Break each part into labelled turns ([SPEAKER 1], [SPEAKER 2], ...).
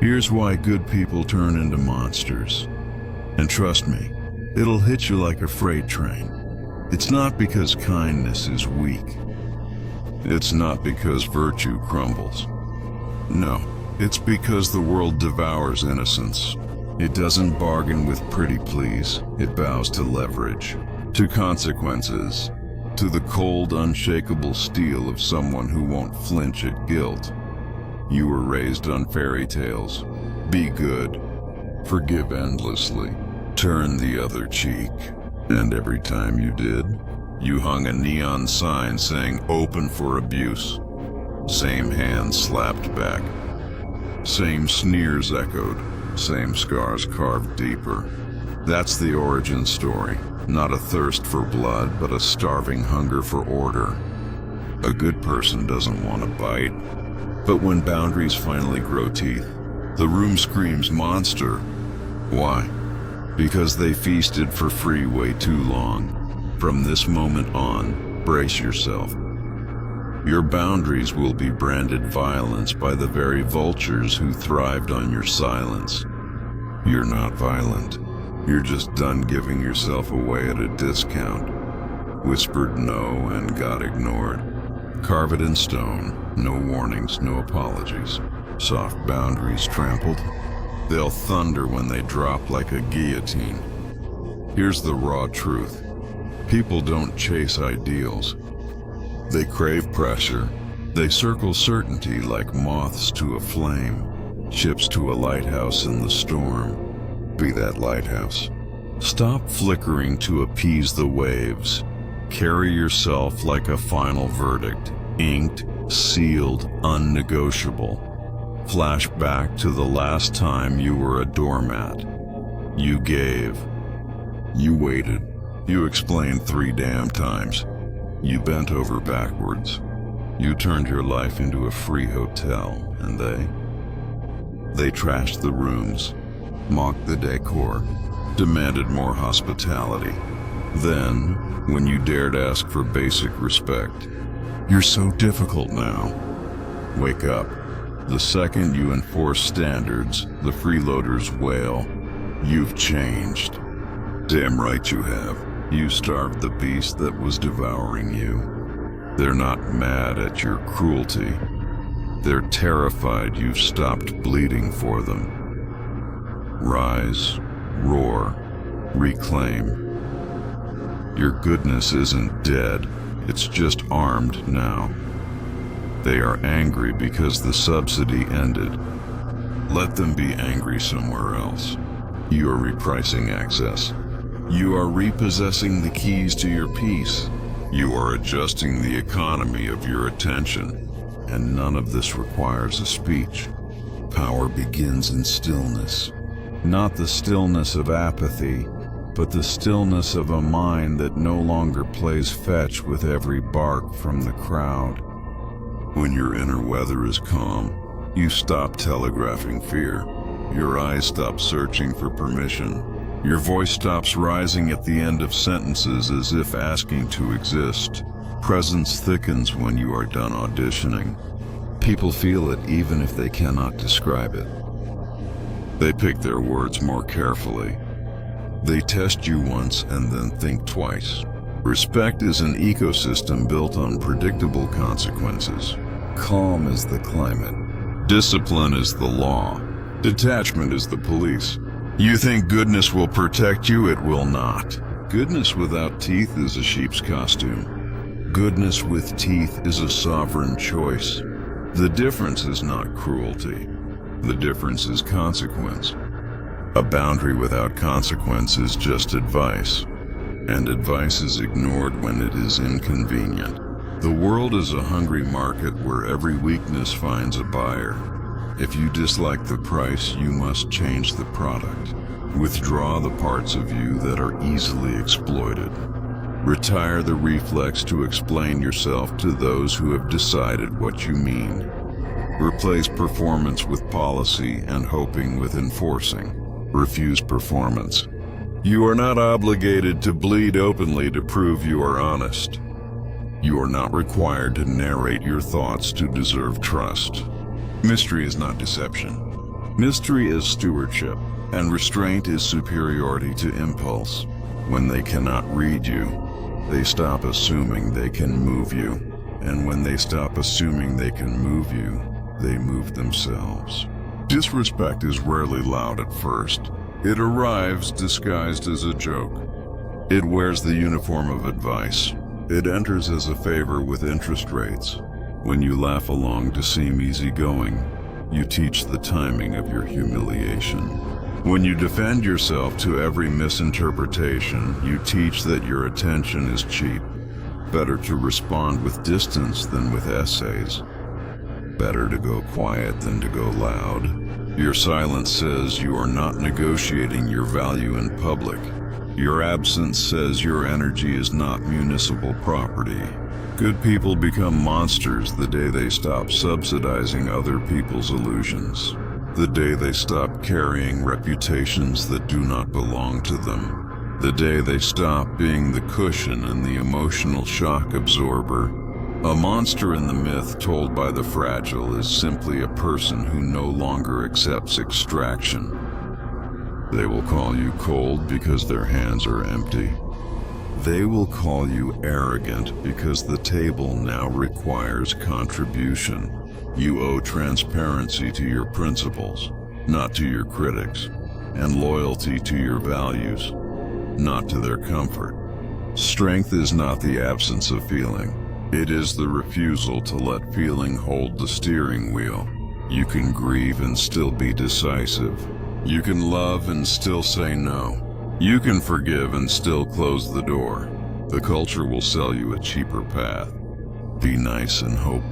[SPEAKER 1] Here's why good people turn into monsters. And trust me, it'll hit you like a freight train. It's not because kindness is weak. It's not because virtue crumbles. No, it's because the world devours innocence. It doesn't bargain with pretty pleas. It bows to leverage, to consequences, to the cold, unshakable steel of someone who won't flinch at guilt. You were raised on fairy tales. Be good. Forgive endlessly. Turn the other cheek. And every time you did, you hung a neon sign saying open for abuse. Same hand slapped back. Same sneers echoed. Same scars carved deeper. That's the origin story. Not a thirst for blood, but a starving hunger for order. A good person doesn't want to bite. But when boundaries finally grow teeth, the room screams monster. Why? Because they feasted for free way too long. From this moment on, brace yourself. Your boundaries will be branded violence by the very vultures who thrived on your silence. You're not violent. You're just done giving yourself away at a discount. Whispered no and got ignored. Carve it in stone. No warnings, no apologies. Soft boundaries trampled. They'll thunder when they drop like a guillotine. Here's the raw truth. People don't chase ideals. They crave pressure. They circle certainty like moths to a flame, ships to a lighthouse in the storm. Be that lighthouse. Stop flickering to appease the waves. Carry yourself like a final verdict, inked, sealed, unnegotiable. Flash back to the last time you were a doormat. You gave. You waited. You explained 3 damn times. You bent over backwards. You turned your life into a free hotel, and they trashed the rooms, mocked the decor, demanded more hospitality. Then, when you dared ask for basic respect, you're so difficult now. Wake up. The second you enforce standards, the freeloaders wail. You've changed. Damn right you have. You starved the beast that was devouring you. They're not mad at your cruelty. They're terrified you've stopped bleeding for them. Rise, roar, reclaim. Your goodness isn't dead, it's just armed now. They are angry because the subsidy ended. Let them be angry somewhere else. You are repricing access. You are repossessing the keys to your peace. You are adjusting the economy of your attention. And none of this requires a speech. Power begins in stillness. Not the stillness of apathy, but the stillness of a mind that no longer plays fetch with every bark from the crowd. When your inner weather is calm, you stop telegraphing fear. Your eyes stop searching for permission. Your voice stops rising at the end of sentences as if asking to exist. Presence thickens when you are done auditioning. People feel it even if they cannot describe it. They pick their words more carefully. They test you once and then think twice. Respect is an ecosystem built on predictable consequences. Calm is the climate. Discipline is the law. Detachment is the police. You think goodness will protect you? It will not. Goodness without teeth is a sheep's costume. Goodness with teeth is a sovereign choice. The difference is not cruelty. The difference is consequence. A boundary without consequence is just advice. And advice is ignored when it is inconvenient. The world is a hungry market where every weakness finds a buyer. If you dislike the price, you must change the product. Withdraw the parts of you that are easily exploited. Retire the reflex to explain yourself to those who have decided what you mean. Replace performance with policy and hoping with enforcing. Refuse performance. You are not obligated to bleed openly to prove you are honest. You are not required to narrate your thoughts to deserve trust. Mystery is not deception. Mystery is stewardship, and restraint is superiority to impulse. When they cannot read you, they stop assuming they can move you. And when they stop assuming they can move you, they move themselves. Disrespect is rarely loud at first. It arrives disguised as a joke. It wears the uniform of advice. It enters as a favor with interest rates. When you laugh along to seem easygoing, you teach the timing of your humiliation. When you defend yourself to every misinterpretation, you teach that your attention is cheap. Better to respond with distance than with essays. Better to go quiet than to go loud. Your silence says you are not negotiating your value in public. Your absence says your energy is not municipal property. Good people become monsters the day they stop subsidizing other people's illusions. The day they stop carrying reputations that do not belong to them. The day they stop being the cushion and the emotional shock absorber. A monster in the myth told by the fragile is simply a person who no longer accepts extraction. They will call you cold because their hands are empty. They will call you arrogant because the table now requires contribution. You owe transparency to your principles, not to your critics, and loyalty to your values, not to their comfort. Strength is not the absence of feeling. It is the refusal to let feeling hold the steering wheel. You can grieve and still be decisive. You can love and still say no. You can forgive and still close the door. The culture will sell you a cheaper path. Be nice and hope.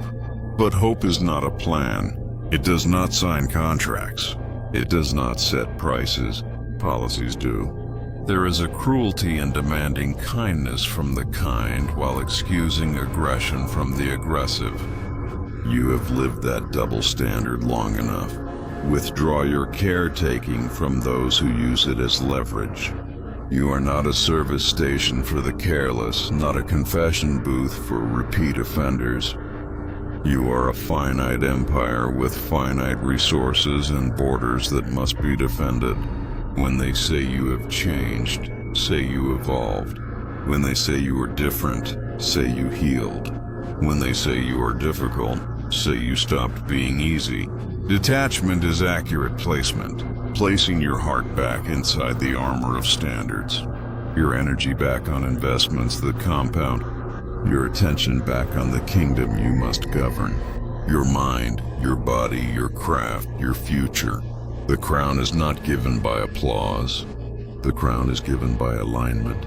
[SPEAKER 1] But hope is not a plan. It does not sign contracts. It does not set prices. Policies do. There is a cruelty in demanding kindness from the kind while excusing aggression from the aggressive. You have lived that double standard long enough. Withdraw your caretaking from those who use it as leverage. You are not a service station for the careless, not a confession booth for repeat offenders. You are a finite empire with finite resources and borders that must be defended. When they say you have changed, say you evolved. When they say you are different, say you healed. When they say you are difficult, say you stopped being easy. Detachment is accurate placement, placing your heart back inside the armor of standards. Your energy back on investments that compound. Your attention back on the kingdom you must govern. Your mind, your body, your craft, your future. The crown is not given by applause. The crown is given by alignment.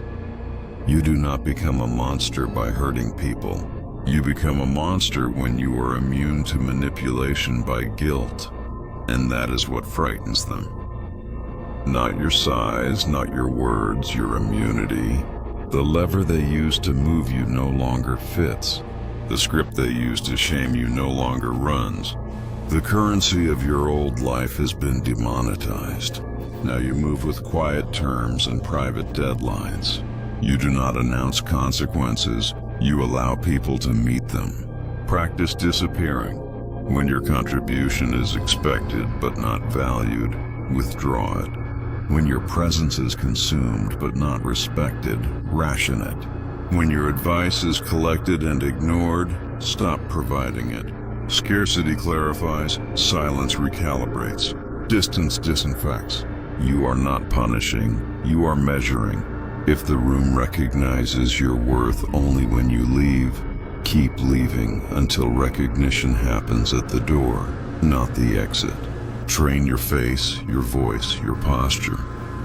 [SPEAKER 1] You do not become a monster by hurting people. You become a monster when you are immune to manipulation by guilt, and that is what frightens them. Not your size, not your words, your immunity. The lever they use to move you no longer fits. The script they use to shame you no longer runs. The currency of your old life has been demonetized. Now you move with quiet terms and private deadlines. You do not announce consequences. You allow people to meet them. Practice disappearing. When your contribution is expected but not valued, withdraw it. When your presence is consumed but not respected, ration it. When your advice is collected and ignored, stop providing it. Scarcity clarifies, silence recalibrates, distance disinfects. You are not punishing, you are measuring. If the room recognizes your worth only when you leave, keep leaving until recognition happens at the door, not the exit. Train your face, your voice, your posture,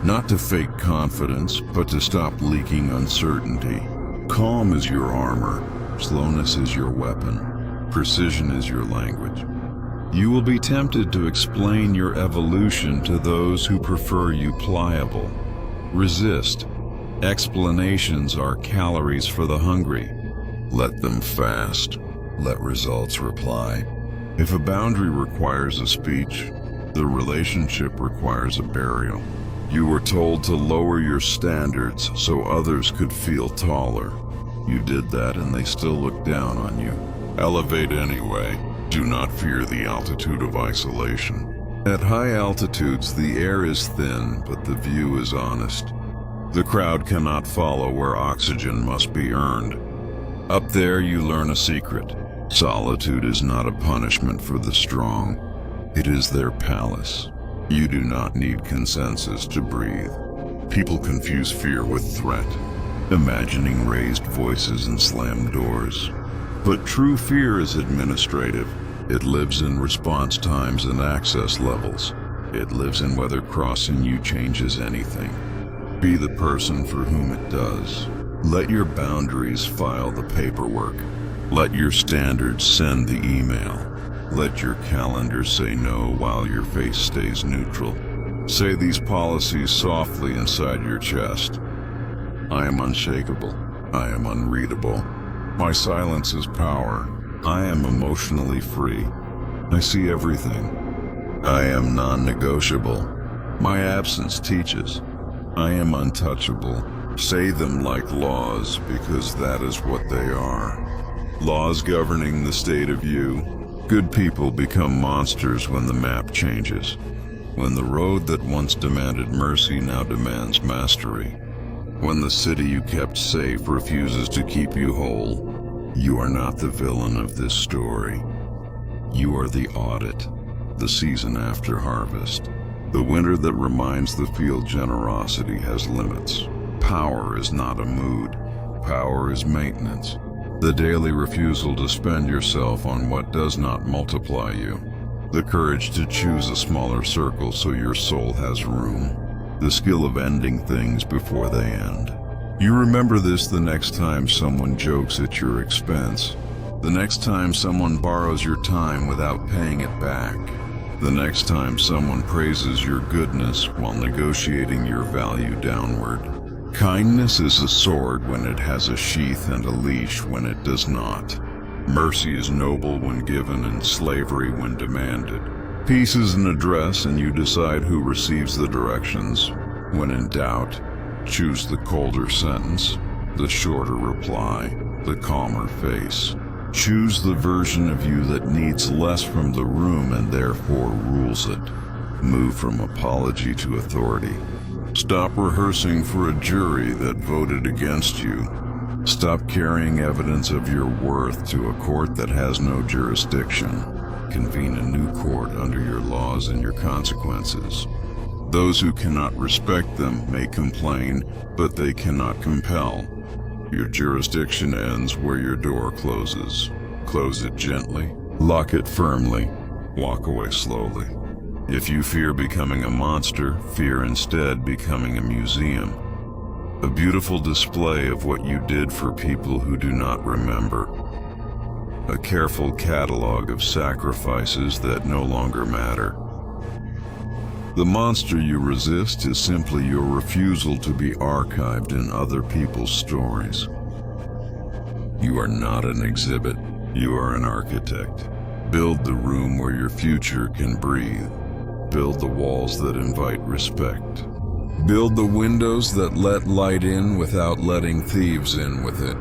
[SPEAKER 1] not to fake confidence, but to stop leaking uncertainty. Calm is your armor, slowness is your weapon, precision is your language. You will be tempted to explain your evolution to those who prefer you pliable. Resist. Explanations are calories for the hungry. Let them fast. Let results reply. If a boundary requires a speech, the relationship requires a burial. You were told to lower your standards so others could feel taller. You did that and they still look down on you. Elevate anyway. Do not fear the altitude of isolation. At high altitudes, the air is thin, but the view is honest. The crowd cannot follow where oxygen must be earned. Up there, you learn a secret. Solitude is not a punishment for the strong. It is their palace. You do not need consensus to breathe. People confuse fear with threat, imagining raised voices and slammed doors. But true fear is administrative. It lives in response times and access levels. It lives in whether crossing you changes anything. Be the person for whom it does. Let your boundaries file the paperwork. Let your standards send the email. Let your calendar say no while your face stays neutral. Say these policies softly inside your chest. I am unshakable. I am unreadable. My silence is power. I am emotionally free. I see everything. I am non-negotiable. My absence teaches. I am untouchable. Say them like laws, because that is what they are. Laws governing the state of you. Good people become monsters when the map changes. When the road that once demanded mercy now demands mastery. When the city you kept safe refuses to keep you whole. You are not the villain of this story. You are the audit, the season after harvest. The winter that reminds the field generosity has limits. Power is not a mood. Power is maintenance. The daily refusal to spend yourself on what does not multiply you. The courage to choose a smaller circle so your soul has room. The skill of ending things before they end. You remember this the next time someone jokes at your expense. The next time someone borrows your time without paying it back. The next time someone praises your goodness while negotiating your value downward. Kindness is a sword when it has a sheath and a leash when it does not. Mercy is noble when given and slavery when demanded. Peace is an address and you decide who receives the directions. When in doubt, choose the colder sentence, the shorter reply, the calmer face. Choose the version of you that needs less from the room and therefore rules it. Move from apology to authority. Stop rehearsing for a jury that voted against you. Stop carrying evidence of your worth to a court that has no jurisdiction. Convene a new court under your laws and your consequences. Those who cannot respect them may complain, but they cannot compel. Your jurisdiction ends where your door closes. Close it gently, lock it firmly, walk away slowly. If you fear becoming a monster, fear instead becoming a museum. A beautiful display of what you did for people who do not remember. A careful catalog of sacrifices that no longer matter. The monster you resist is simply your refusal to be archived in other people's stories. You are not an exhibit, you are an architect. Build the room where your future can breathe. Build the walls that invite respect. Build the windows that let light in without letting thieves in with it.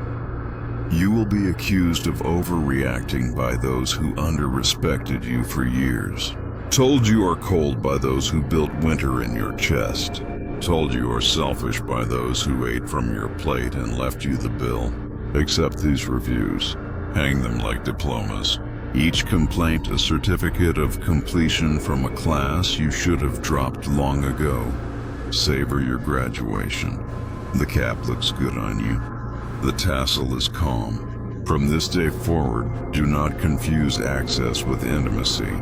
[SPEAKER 1] You will be accused of overreacting by those who under-respected you for years. Told you are cold by those who built winter in your chest. Told you are selfish by those who ate from your plate and left you the bill. Accept these reviews. Hang them like diplomas. Each complaint a certificate of completion from a class you should have dropped long ago. Savor your graduation. The cap looks good on you. The tassel is calm. From this day forward, do not confuse access with intimacy.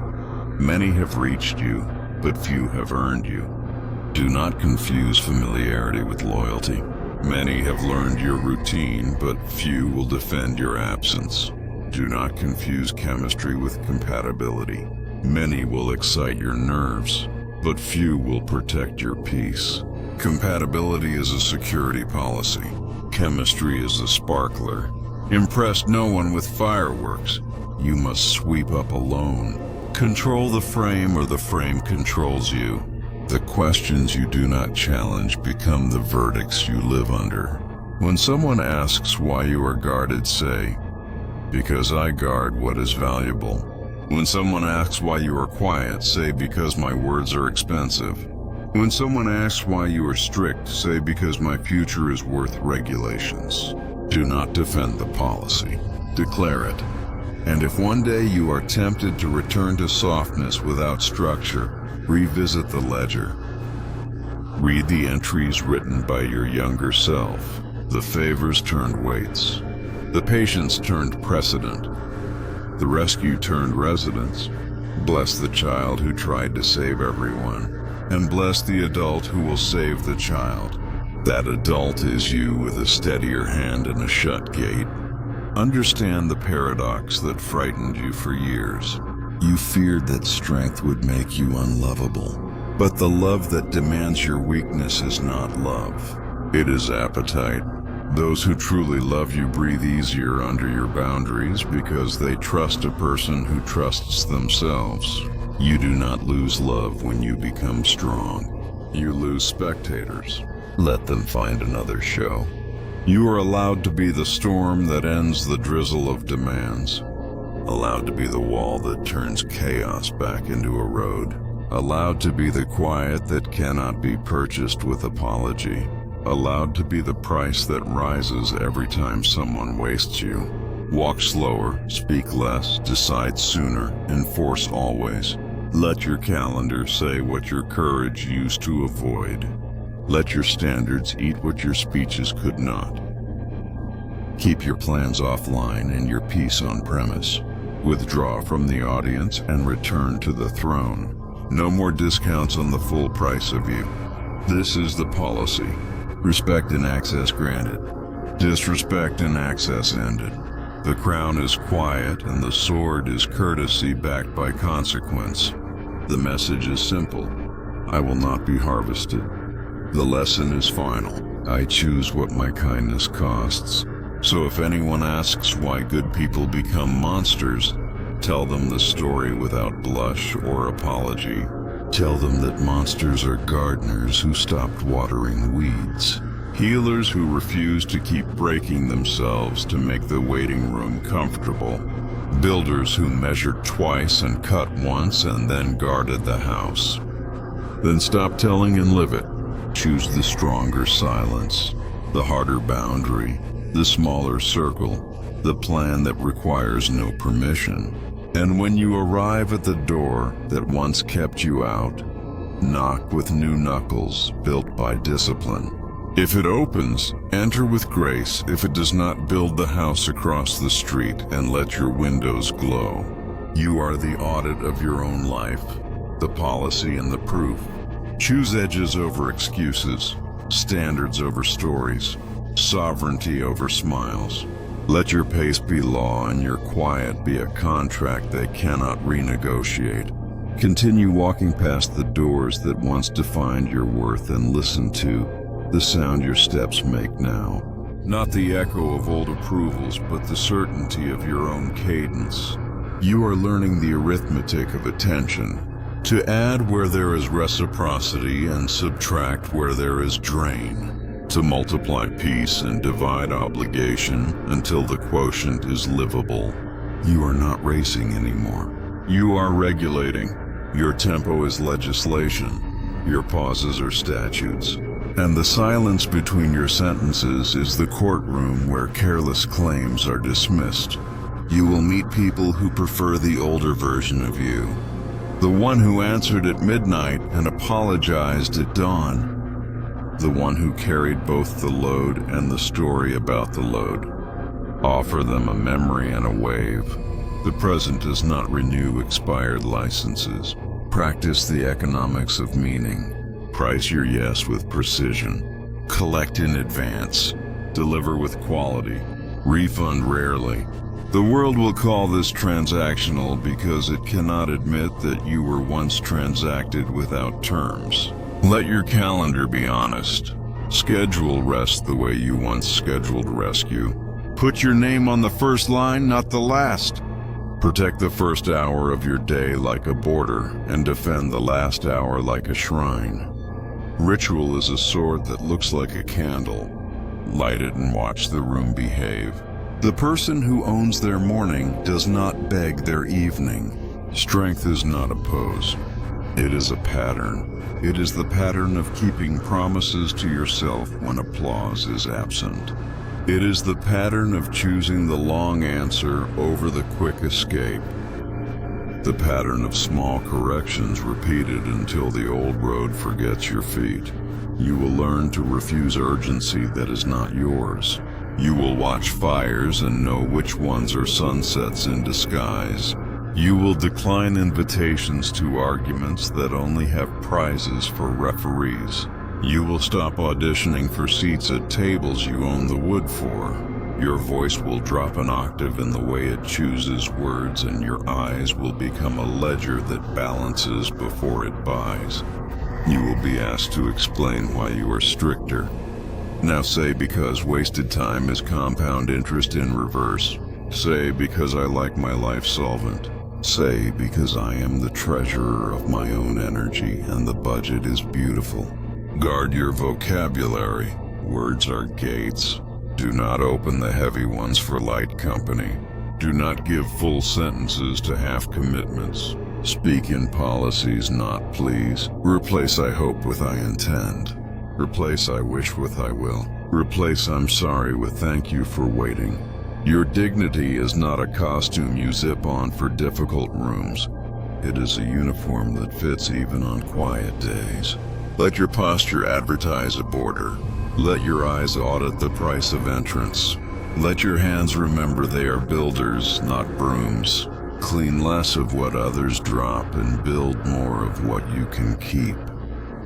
[SPEAKER 1] Many have reached you, but few have earned you. Do not confuse familiarity with loyalty. Many have learned your routine, but few will defend your absence. Do not confuse chemistry with compatibility. Many will excite your nerves, but few will protect your peace. Compatibility is a security policy. Chemistry is a sparkler. Impress no one with fireworks. You must sweep up alone. Control the frame or the frame controls you. The questions you do not challenge become the verdicts you live under. When someone asks why you are guarded, say, "Because I guard what is valuable." When someone asks why you are quiet, say because my words are expensive. When someone asks why you are strict, say because my future is worth regulations. Do not defend the policy. Declare it. And if one day you are tempted to return to softness without structure, revisit the ledger. Read the entries written by your younger self. The favors turned weights. The patience turned precedent. The rescue turned residence. Bless the child who tried to save everyone, and bless the adult who will save the child. That adult is you with a steadier hand and a shut gate. Understand the paradox that frightened you for years. You feared that strength would make you unlovable. But the love that demands your weakness is not love. It is appetite. Those who truly love you breathe easier under your boundaries because they trust a person who trusts themselves. You do not lose love when you become strong. You lose spectators. Let them find another show. You are allowed to be the storm that ends the drizzle of demands. Allowed to be the wall that turns chaos back into a road. Allowed to be the quiet that cannot be purchased with apology. Allowed to be the price that rises every time someone wastes you. Walk slower, speak less, decide sooner, enforce always. Let your calendar say what your courage used to avoid. Let your standards eat what your speeches could not. Keep your plans offline and your peace on premise. Withdraw from the audience and return to the throne. No more discounts on the full price of you. This is the policy. Respect and access granted. Disrespect and access ended. The crown is quiet and the sword is courtesy backed by consequence. The message is simple. I will not be harvested. The lesson is final. I choose what my kindness costs. So if anyone asks why good people become monsters, tell them the story without blush or apology. Tell them that monsters are gardeners who stopped watering weeds. Healers who refuse to keep breaking themselves to make the waiting room comfortable. Builders who measured twice and cut once and then guarded the house. Then stop telling and live it. Choose the stronger silence, the harder boundary, the smaller circle, the plan that requires no permission. And when you arrive at the door that once kept you out, knock with new knuckles built by discipline. If it opens, enter with grace. If it does not, build the house across the street and let your windows glow. You are the audit of your own life, the policy and the proof. Choose edges over excuses, standards over stories, sovereignty over smiles. Let your pace be law and your quiet be a contract they cannot renegotiate. Continue walking past the doors that once defined your worth and listen to the sound your steps make now. Not the echo of old approvals, but the certainty of your own cadence. You are learning the arithmetic of attention. To add where there is reciprocity and subtract where there is drain. To multiply peace and divide obligation until the quotient is livable. You are not racing anymore. You are regulating. Your tempo is legislation. Your pauses are statutes. And the silence between your sentences is the courtroom where careless claims are dismissed. You will meet people who prefer the older version of you. The one who answered at midnight and apologized at dawn. The one who carried both the load and the story about the load. Offer them a memory and a wave. The present does not renew expired licenses. Practice the economics of meaning. Price your yes with precision. Collect in advance. Deliver with quality. Refund rarely. The world will call this transactional because it cannot admit that you were once transacted without terms. Let your calendar be honest. Schedule rest the way you once scheduled rescue. Put your name on the first line, not the last. Protect the first hour of your day like a border and defend the last hour like a shrine. Ritual is a sword that looks like a candle. Light it and watch the room behave. The person who owns their morning does not beg their evening. Strength is not a pose. It is a pattern. It is the pattern of keeping promises to yourself when applause is absent. It is the pattern of choosing the long answer over the quick escape. The pattern of small corrections repeated until the old road forgets your feet. You will learn to refuse urgency that is not yours. You will watch fires and know which ones are sunsets in disguise. You will decline invitations to arguments that only have prizes for referees. You will stop auditioning for seats at tables you own the wood for. Your voice will drop an octave in the way it chooses words, and your eyes will become a ledger that balances before it buys. You will be asked to explain why you are stricter. Now say because wasted time is compound interest in reverse. Say because I like my life solvent. Say because I am the treasurer of my own energy and the budget is beautiful. Guard your vocabulary. Words are gates. Do not open the heavy ones for light company. Do not give full sentences to half commitments. Speak in policies, not please. Replace I hope with I intend. Replace I wish with I will. Replace I'm sorry with thank you for waiting. Your dignity is not a costume you zip on for difficult rooms. It is a uniform that fits even on quiet days. Let your posture advertise a border. Let your eyes audit the price of entrance. Let your hands remember they are builders, not brooms. Clean less of what others drop and build more of what you can keep.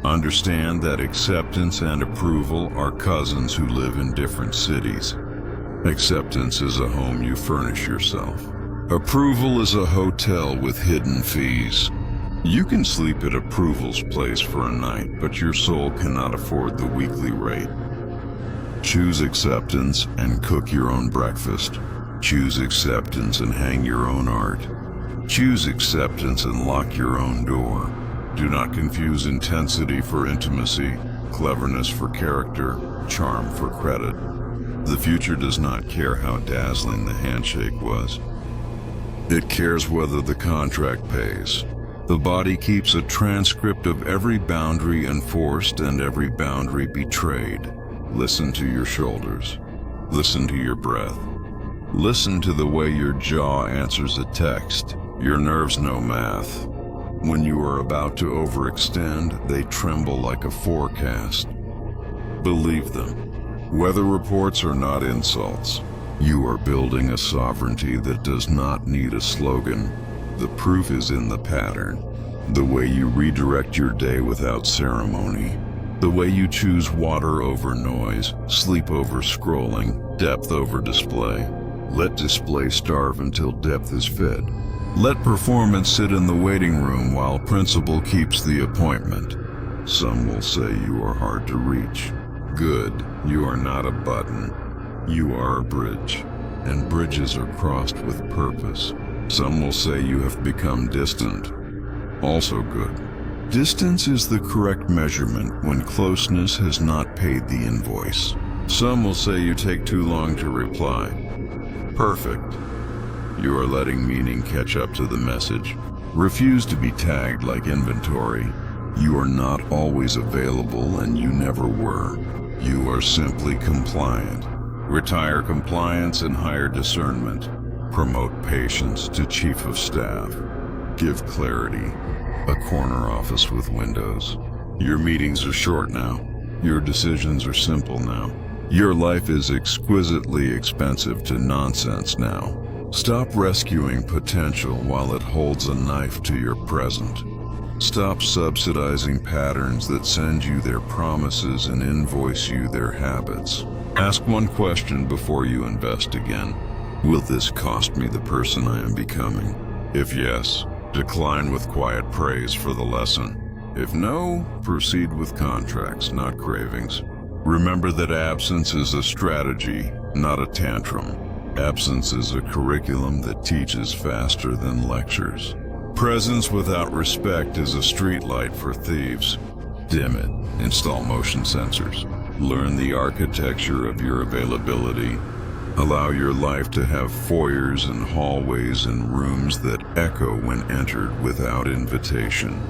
[SPEAKER 1] Understand that acceptance and approval are cousins who live in different cities. Acceptance is a home you furnish yourself. Approval is a hotel with hidden fees. You can sleep at approval's place for a night, but your soul cannot afford the weekly rate. Choose acceptance and cook your own breakfast. Choose acceptance and hang your own art. Choose acceptance and lock your own door. Do not confuse intensity for intimacy, cleverness for character, charm for credit. The future does not care how dazzling the handshake was. It cares whether the contract pays. The body keeps a transcript of every boundary enforced and every boundary betrayed. Listen to your shoulders. Listen to your breath. Listen to the way your jaw answers a text. Your nerves know math. When you are about to overextend, they tremble like a forecast. Believe them. Weather reports are not insults. You are building a sovereignty that does not need a slogan. The proof is in the pattern. The way you redirect your day without ceremony. The way you choose water over noise, sleep over scrolling, depth over display. Let display starve until depth is fed. Let performance sit in the waiting room while principle keeps the appointment. Some will say you are hard to reach. Good, you are not a button. You are a bridge, and bridges are crossed with purpose. Some will say you have become distant. Also good. Distance is the correct measurement when closeness has not paid the invoice. Some will say you take too long to reply. Perfect. You are letting meaning catch up to the message. Refuse to be tagged like inventory. You are not always available and you never were. You are simply compliant. Retire compliance and hire discernment. Promote patience to chief of staff. Give clarity. A corner office with windows. Your meetings are short now. Your decisions are simple now. Your life is exquisitely expensive to nonsense now. Stop rescuing potential while it holds a knife to your present. Stop subsidizing patterns that send you their promises and invoice you their habits. Ask one question before you invest again. Will this cost me the person I am becoming? If yes, decline with quiet praise for the lesson. If no, proceed with contracts, not cravings. Remember that absence is a strategy, not a tantrum. Absence is a curriculum that teaches faster than lectures. Presence without respect is a streetlight for thieves. Dim it. Install motion sensors. Learn the architecture of your availability. Allow your life to have foyers and hallways and rooms that echo when entered without invitation.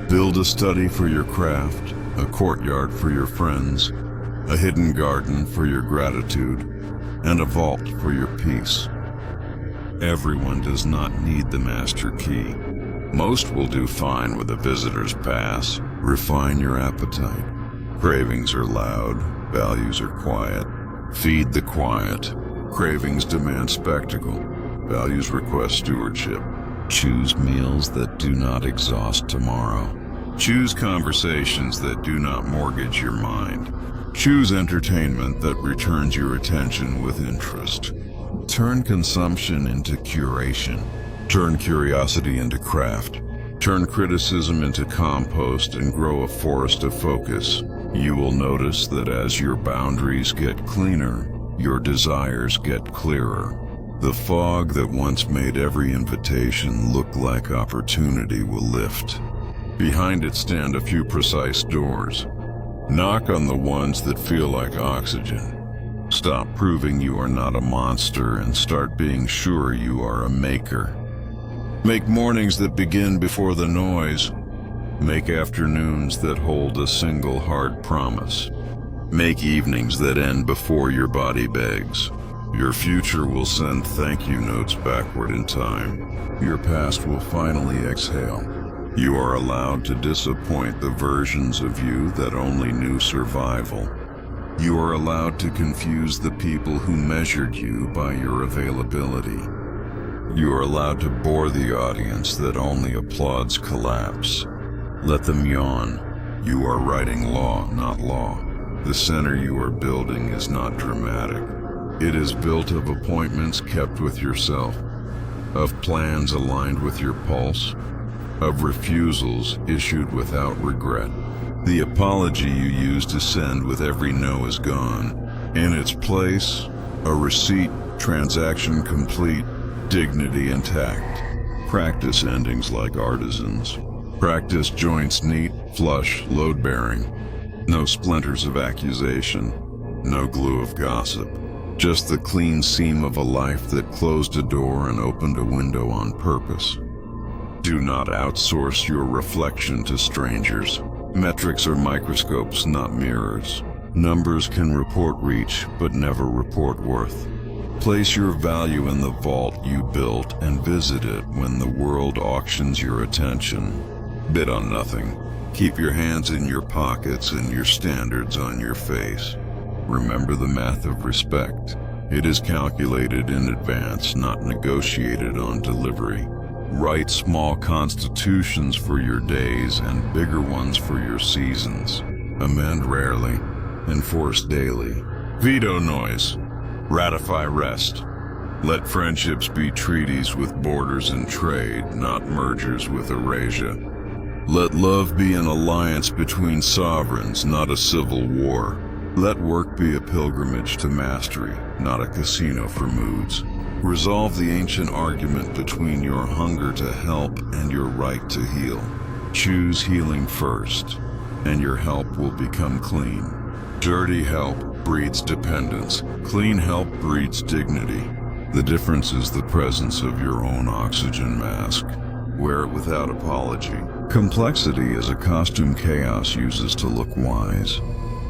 [SPEAKER 1] Build a study for your craft, a courtyard for your friends, a hidden garden for your gratitude, and a vault for your peace. Everyone does not need the master key. Most will do fine with a visitor's pass. Refine your appetite. Cravings are loud, values are quiet. Feed the quiet. Cravings demand spectacle. Values request stewardship. Choose meals that do not exhaust tomorrow. Choose conversations that do not mortgage your mind. Choose entertainment that returns your attention with interest. Turn consumption into curation. Turn curiosity into craft. Turn criticism into compost and grow a forest of focus. You will notice that as your boundaries get cleaner, your desires get clearer. The fog that once made every invitation look like opportunity will lift. Behind it stand a few precise doors. Knock on the ones that feel like oxygen. Stop proving you are not a monster and start being sure you are a maker. Make mornings that begin before the noise. Make afternoons that hold a single hard promise. Make evenings that end before your body begs. Your future will send thank you notes backward in time. Your past will finally exhale. You are allowed to disappoint the versions of you that only knew survival. You are allowed to confuse the people who measured you by your availability. You are allowed to bore the audience that only applauds collapse. Let them yawn. You are writing law, not law. The center you are building is not dramatic. It is built of appointments kept with yourself, of plans aligned with your pulse, of refusals issued without regret. The apology you used to send with every no is gone. In its place, a receipt, transaction complete, dignity intact. Practice endings like artisans. Practice joints neat, flush, load-bearing. No splinters of accusation, no glue of gossip. Just the clean seam of a life that closed a door and opened a window on purpose. Do not outsource your reflection to strangers. Metrics are microscopes, not mirrors. Numbers can report reach, but never report worth. Place your value in the vault you built and visit it when the world auctions your attention. Bid on nothing. Keep your hands in your pockets and your standards on your face. Remember the math of respect. It is calculated in advance, not negotiated on delivery. Write small constitutions for your days and bigger ones for your seasons. Amend rarely, enforce daily. Veto noise. Ratify rest. Let friendships be treaties with borders and trade, not mergers with erasure. Let love be an alliance between sovereigns, not a civil war. Let work be a pilgrimage to mastery, not a casino for moods. Resolve the ancient argument between your hunger to help and your right to heal. Choose healing first, and your help will become clean. Dirty help breeds dependence. Clean help breeds dignity. The difference is the presence of your own oxygen mask. Wear it without apology. Complexity is a costume chaos uses to look wise.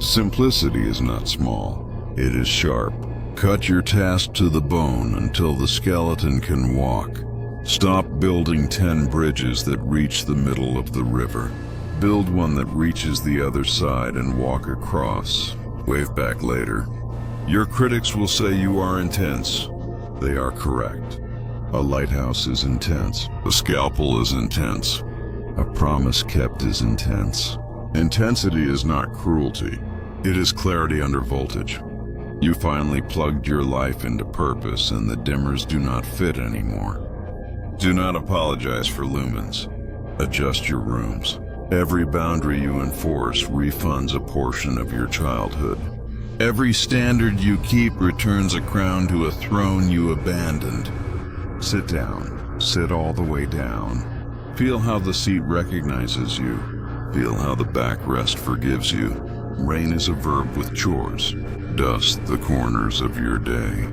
[SPEAKER 1] Simplicity is not small, it is sharp. Cut your task to the bone until the skeleton can walk. Stop building 10 bridges that reach the middle of the river. Build one that reaches the other side and walk across. Wave back later. Your critics will say you are intense. They are correct. A lighthouse is intense. A scalpel is intense. A promise kept is intense. Intensity is not cruelty. It is clarity under voltage. You finally plugged your life into purpose and the dimmers do not fit anymore. Do not apologize for lumens. Adjust your rooms. Every boundary you enforce refunds a portion of your childhood. Every standard you keep returns a crown to a throne you abandoned. Sit down. Sit all the way down. Feel how the seat recognizes you. Feel how the backrest forgives you. Reign is a verb with chores. Dust the corners of your day.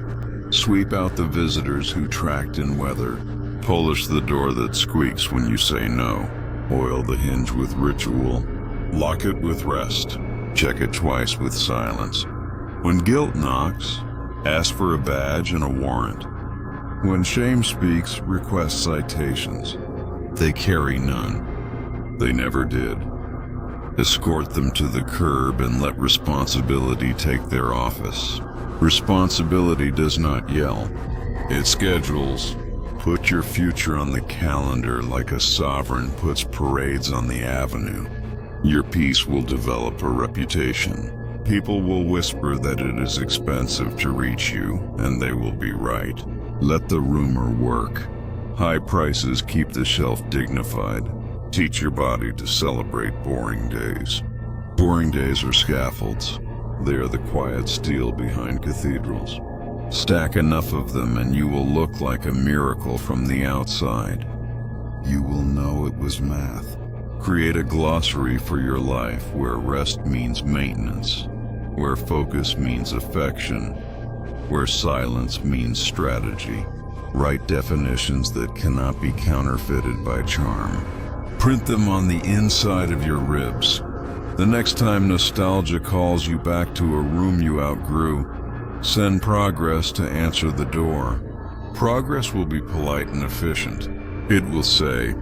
[SPEAKER 1] Sweep out the visitors who tracked in weather. Polish the door that squeaks when you say no. Oil the hinge with ritual. Lock it with rest. Check it twice with silence. When guilt knocks, ask for a badge and a warrant. When shame speaks, request citations. They carry none. They never did. Escort them to the curb and let responsibility take their office. Responsibility does not yell. It schedules. Put your future on the calendar like a sovereign puts parades on the avenue. Your peace will develop a reputation. People will whisper that it is expensive to reach you, and they will be right. Let the rumor work. High prices keep the shelf dignified. Teach your body to celebrate boring days. Boring days are scaffolds. They are the quiet steel behind cathedrals. Stack enough of them and you will look like a miracle from the outside. You will know it was math. Create a glossary for your life where rest means maintenance, where focus means affection, where silence means strategy. Write definitions that cannot be counterfeited by charm. Print them on the inside of your ribs. The next time nostalgia calls you back to a room you outgrew, send progress to answer the door. Progress will be polite and efficient. It will say,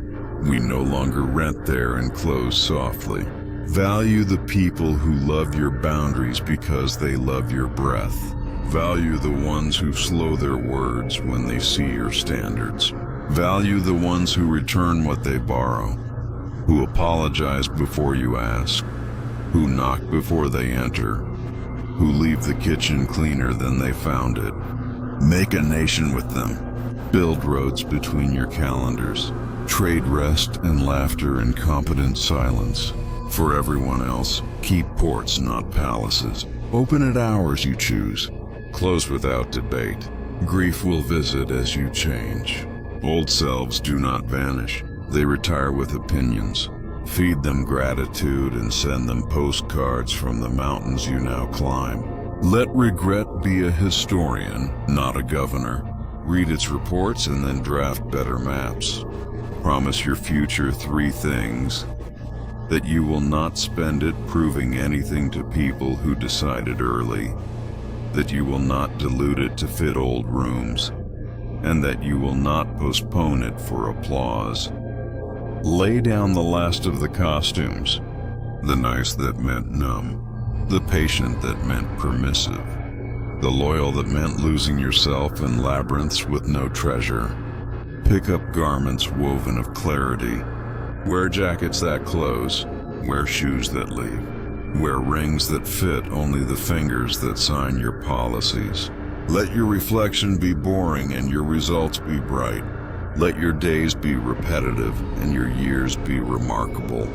[SPEAKER 1] "We no longer rent there," and close softly. Value the people who love your boundaries because they love your breath. Value the ones who slow their words when they see your standards. Value the ones who return what they borrow, who apologize before you ask, who knock before they enter, who leave the kitchen cleaner than they found it. Make a nation with them. Build roads between your calendars. Trade rest and laughter in competent silence. For everyone else, keep ports, not palaces. Open at hours you choose. Close without debate. Grief will visit as you change. Old selves do not vanish. They retire with opinions. Feed them gratitude and send them postcards from the mountains you now climb. Let regret be a historian, not a governor. Read its reports and then draft better maps. Promise your future 3 things: that you will not spend it proving anything to people who decided early, that you will not dilute it to fit old rooms, and that you will not postpone it for applause. Lay down the last of the costumes, the nice that meant numb, the patient that meant permissive, the loyal that meant losing yourself in labyrinths with no treasure. Pick up garments woven of clarity. Wear jackets that close, wear shoes that leave. Wear rings that fit only the fingers that sign your policies. Let your reflection be boring and your results be bright. Let your days be repetitive and your years be remarkable.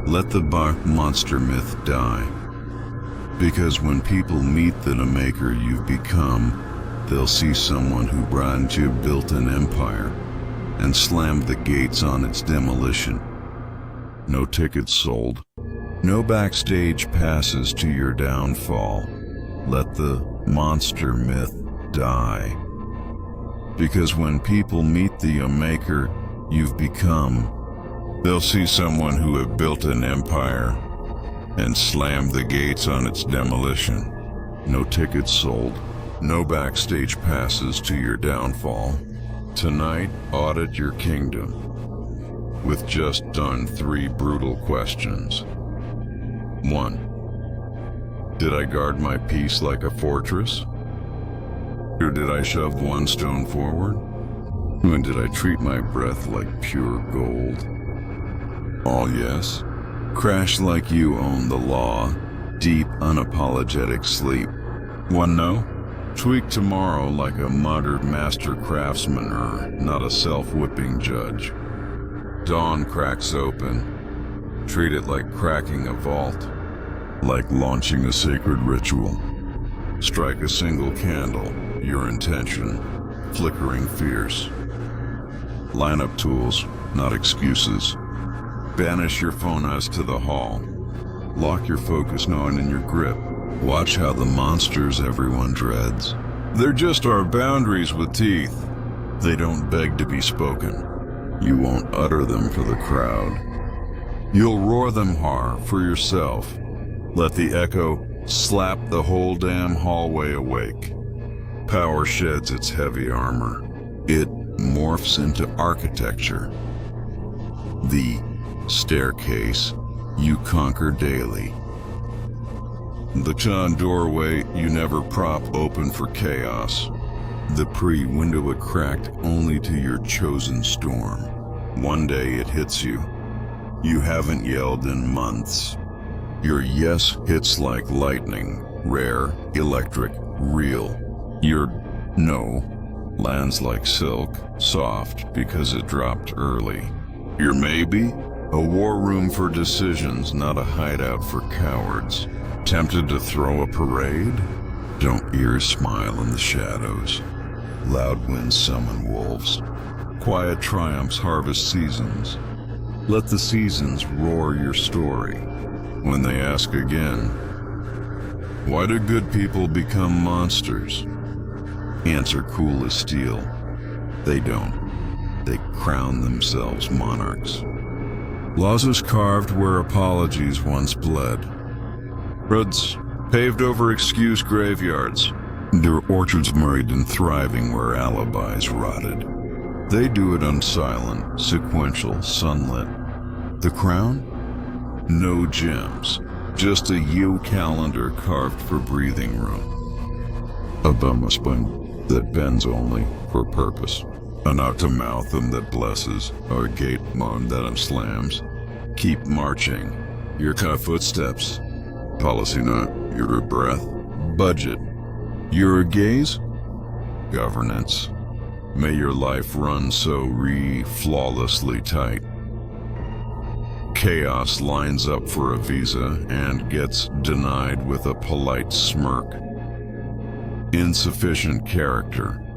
[SPEAKER 1] Let the monster myth die. Because when people meet the maker you've become, they'll see someone who built an empire and slammed the gates on its demolition. No tickets sold. No backstage passes to your downfall. Let the monster myth die. Because when people meet the maker you've become, they'll see someone who have built an empire and slammed the gates on its demolition. No tickets sold. No backstage passes to your downfall. Tonight, audit your kingdom with just done 3 brutal questions. 1. Did I guard my peace like a fortress? Or did I shove 1 stone forward? When did I treat my breath like pure gold? All yes. Crash like you own the law. Deep, unapologetic sleep. 1 no? Tweak tomorrow like a modern master craftsman or not a self-whipping judge. Dawn cracks open. Treat it like cracking a vault, like launching a sacred ritual. Strike a single candle, your intention, flickering fierce. Line up tools, not excuses. Banish your phonas to the hall. Lock your focus now and in your grip. Watch how the monsters everyone dreads. They're just our boundaries with teeth. They don't beg to be spoken. You won't utter them for the crowd. You'll roar them hard for yourself. Let the echo slap the whole damn hallway awake. Power sheds its heavy armor. It morphs into architecture. The staircase you conquer daily. The Chan doorway you never prop open for chaos. The window it cracked only to your chosen storm. One day it hits you. You haven't yelled in months. Your yes hits like lightning, rare, electric, real. Your no lands like silk, soft because it dropped early. Your maybe? A war room for decisions, not a hideout for cowards. Tempted to throw a parade? Don't ears smile in the shadows. Loud winds summon wolves. Quiet triumphs harvest seasons. Let the seasons roar your story. When they ask again, why do good people become monsters? Answer cool as steel. They don't. They crown themselves monarchs. Laws is carved where apologies once bled. Roads paved over excuse graveyards. Their orchards married and thriving where alibis rotted. They do it unsilent, sequential, sunlit. The crown? No gems, just a yew calendar carved for breathing room. A bum spine that bends only for purpose. An octomouthum that blesses, or a gate moan that slams. Keep marching. Your footsteps. Policy not your breath. Budget. Your gaze? Governance. May your life run so flawlessly tight. Chaos lines up for a visa and gets denied with a polite smirk. Insufficient character.